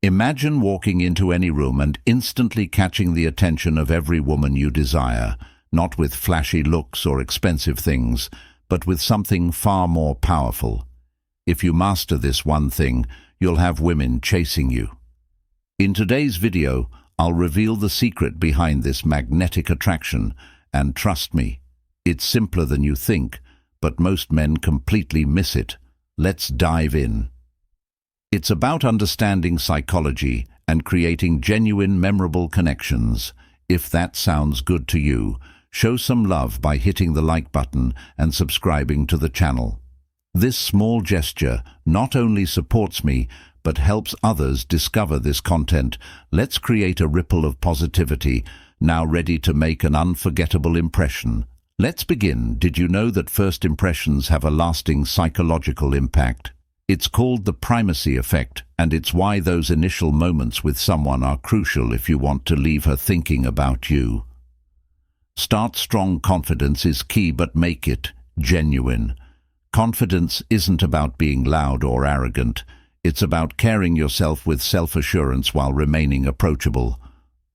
Imagine walking into any room and instantly catching the attention of every woman you desire, not with flashy looks or expensive things, but with something far more powerful. If you master this one thing, you'll have women chasing you. In today's video, I'll reveal the secret behind this magnetic attraction, and trust me, it's simpler than you think, but most men completely miss it. Let's dive in. It's about understanding psychology and creating genuine, memorable connections. If that sounds good to you, show some love by hitting the like button and subscribing to the channel. This small gesture not only supports me, but helps others discover this content. Let's create a ripple of positivity, now ready to make an unforgettable impression. Let's begin. Did you know that first impressions have a lasting psychological impact? It's called the primacy effect, and it's why those initial moments with someone are crucial if you want to leave her thinking about you. Start strong. Confidence is key, but make it genuine. Confidence isn't about being loud or arrogant. It's about carrying yourself with self-assurance while remaining approachable.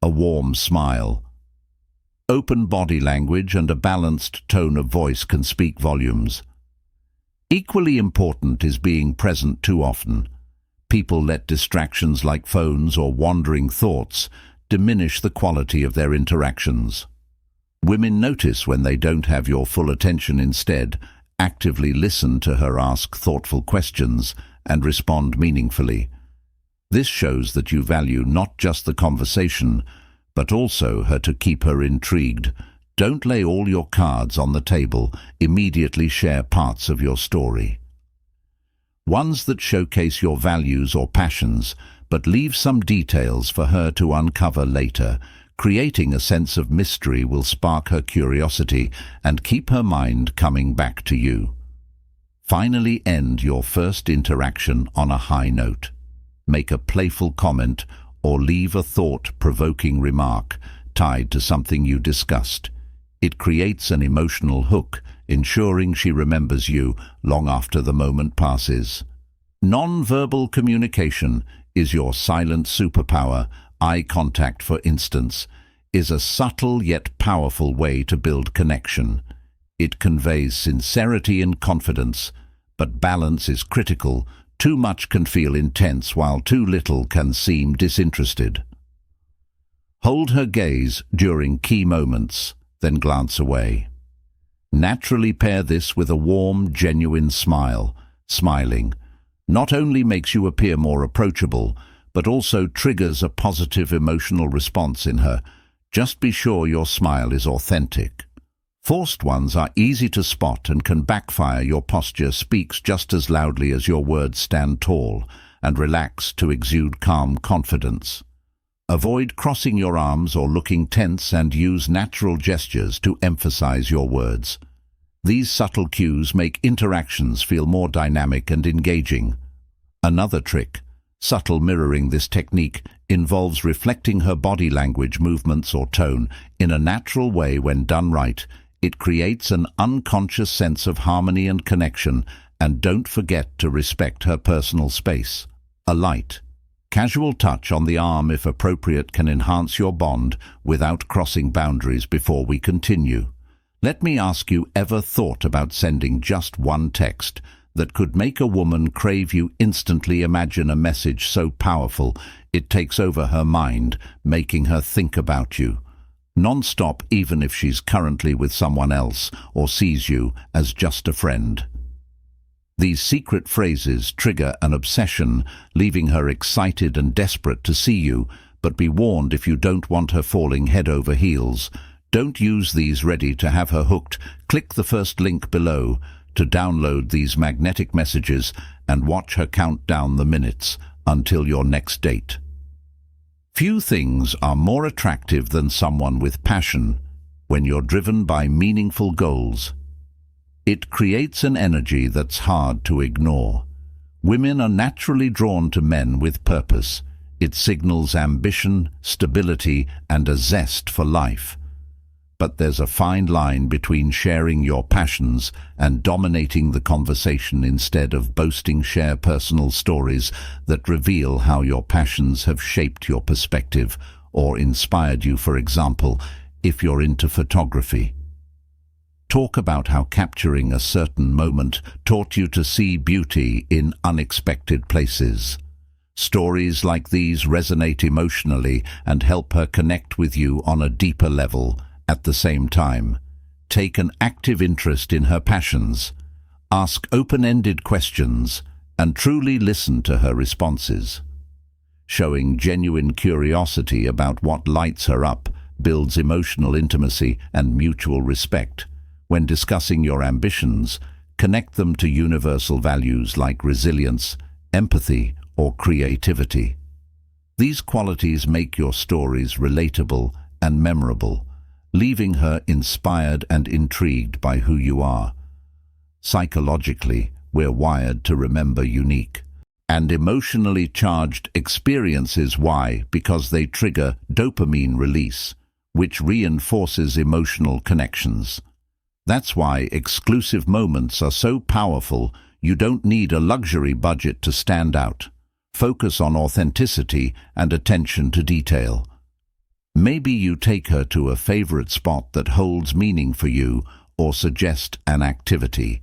A warm smile, open body language, and a balanced tone of voice can speak volumes. Equally important is being present too often. People let distractions like phones or wandering thoughts diminish the quality of their interactions. Women notice when they don't have your full attention. Instead, actively listen to her, ask thoughtful questions, and respond meaningfully. This shows that you value not just the conversation, but also her to keep her intrigued. Don't lay all your cards on the table. Immediately share parts of your story. Ones that showcase your values or passions, but leave some details for her to uncover later. Creating a sense of mystery will spark her curiosity and keep her mind coming back to you. Finally, end your first interaction on a high note. Make a playful comment or leave a thought-provoking remark tied to something you discussed. It creates an emotional hook, ensuring she remembers you long after the moment passes. Nonverbal communication is your silent superpower. Eye contact, for instance, is a subtle yet powerful way to build connection. It conveys sincerity and confidence, but balance is critical. Too much can feel intense, while too little can seem disinterested. Hold her gaze during key moments, then glance away. Naturally pair this with a warm, genuine smile. Smiling not only makes you appear more approachable, but also triggers a positive emotional response in her. Just be sure your smile is authentic. Forced ones are easy to spot and can backfire. Your posture speaks just as loudly as your words. Stand tall and relax to exude calm confidence. Avoid crossing your arms or looking tense, and use natural gestures to emphasize your words. These subtle cues make interactions feel more dynamic and engaging. Another trick, subtle mirroring. This technique involves reflecting her body language, movements, or tone in a natural way. When done right, it creates an unconscious sense of harmony and connection. And don't forget to respect her personal space. A light, casual touch on the arm, if appropriate, can enhance your bond without crossing boundaries. Before we continue, let me ask you, ever thought about sending just one text that could make a woman crave you instantly? Imagine a message so powerful it takes over her mind, making her think about you non-stop, even if she's currently with someone else or sees you as just a friend. These secret phrases trigger an obsession, leaving her excited and desperate to see you. But be warned, if you don't want her falling head over heels, don't use these. Ready to have her hooked? Click the first link below to download these magnetic messages and watch her count down the minutes until your next date. Few things are more attractive than someone with passion. When you're driven by meaningful goals, it creates an energy that's hard to ignore. Women are naturally drawn to men with purpose. It signals ambition, stability, and a zest for life. but there's a fine line between sharing your passions and dominating the conversation instead of boasting. Share personal stories that reveal how your passions have shaped your perspective or inspired you. For example, if you're into photography, talk about how capturing a certain moment taught you to see beauty in unexpected places. Stories like these resonate emotionally and help her connect with you on a deeper level. At the same time, take an active interest in her passions, ask open-ended questions, and truly listen to her responses. Showing genuine curiosity about what lights her up builds emotional intimacy and mutual respect. When discussing your ambitions, connect them to universal values like resilience, empathy, or creativity. These qualities make your stories relatable and memorable, leaving her inspired and intrigued by who you are. Psychologically, we're wired to remember unique and emotionally charged experiences. Why? Because they trigger dopamine release, which reinforces emotional connections. That's why exclusive moments are so powerful. You don't need a luxury budget to stand out. Focus on authenticity and attention to detail. Maybe you take her to a favorite spot that holds meaning for you or suggest an activity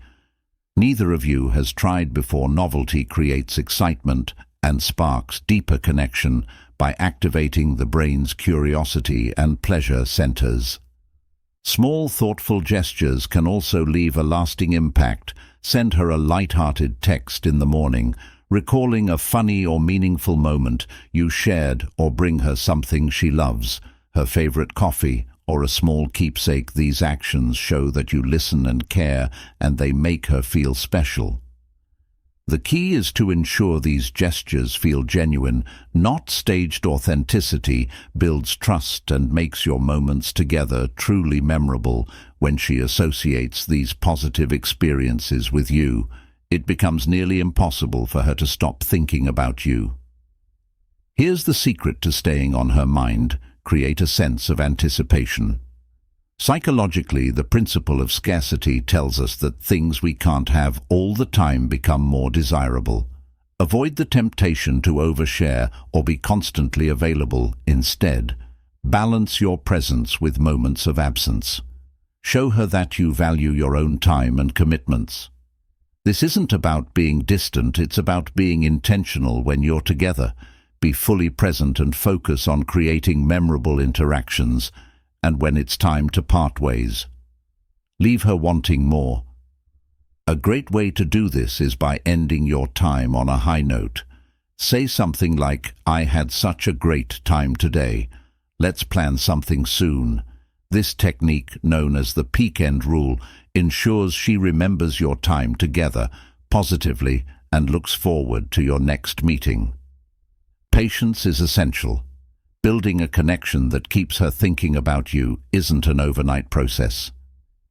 neither of you has tried before. Novelty creates excitement and sparks deeper connection by activating the brain's curiosity and pleasure centers. Small, thoughtful gestures can also leave a lasting impact. Send her a light-hearted text in the morning, recalling a funny or meaningful moment you shared, or bring her something she loves, her favorite coffee, or a small keepsake. These actions show that you listen and care, and they make her feel special. The key is to ensure these gestures feel genuine, not staged. Authenticity builds trust and makes your moments together truly memorable. When she associates these positive experiences with you, it becomes nearly impossible for her to stop thinking about you. Here's the secret to staying on her mind: create a sense of anticipation. Psychologically, the principle of scarcity tells us that things we can't have all the time become more desirable. Avoid the temptation to overshare or be constantly available. Instead, balance your presence with moments of absence. Show her that you value your own time and commitments. This isn't about being distant, it's about being intentional. When you're together, be fully present and focus on creating memorable interactions. And when it's time to part ways, leave her wanting more. A great way to do this is by ending your time on a high note. Say something like, "I had such a great time today. Let's plan something soon." This technique, known as the peak end rule, ensures she remembers your time together positively and looks forward to your next meeting. Patience is essential. Building a connection that keeps her thinking about you isn't an overnight process.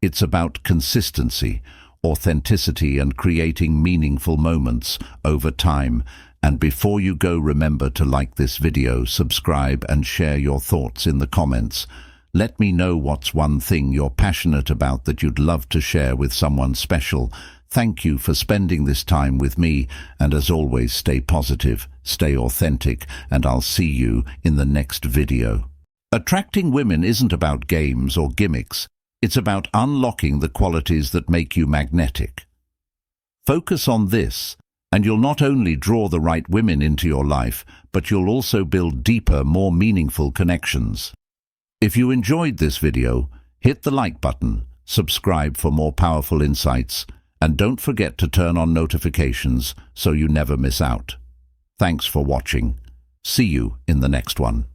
It's about consistency, authenticity, and creating meaningful moments over time. And before you go, remember to like this video, subscribe, and share your thoughts in the comments. Let me know what's one thing you're passionate about that you'd love to share with someone special. Thank you for spending this time with me, and as always, stay positive, stay authentic, and I'll see you in the next video. Attracting women isn't about games or gimmicks. It's about unlocking the qualities that make you magnetic. Focus on this, and you'll not only draw the right women into your life, but you'll also build deeper, more meaningful connections. If you enjoyed this video, hit the like button, subscribe for more powerful insights, and don't forget to turn on notifications so you never miss out. Thanks for watching. See you in the next one.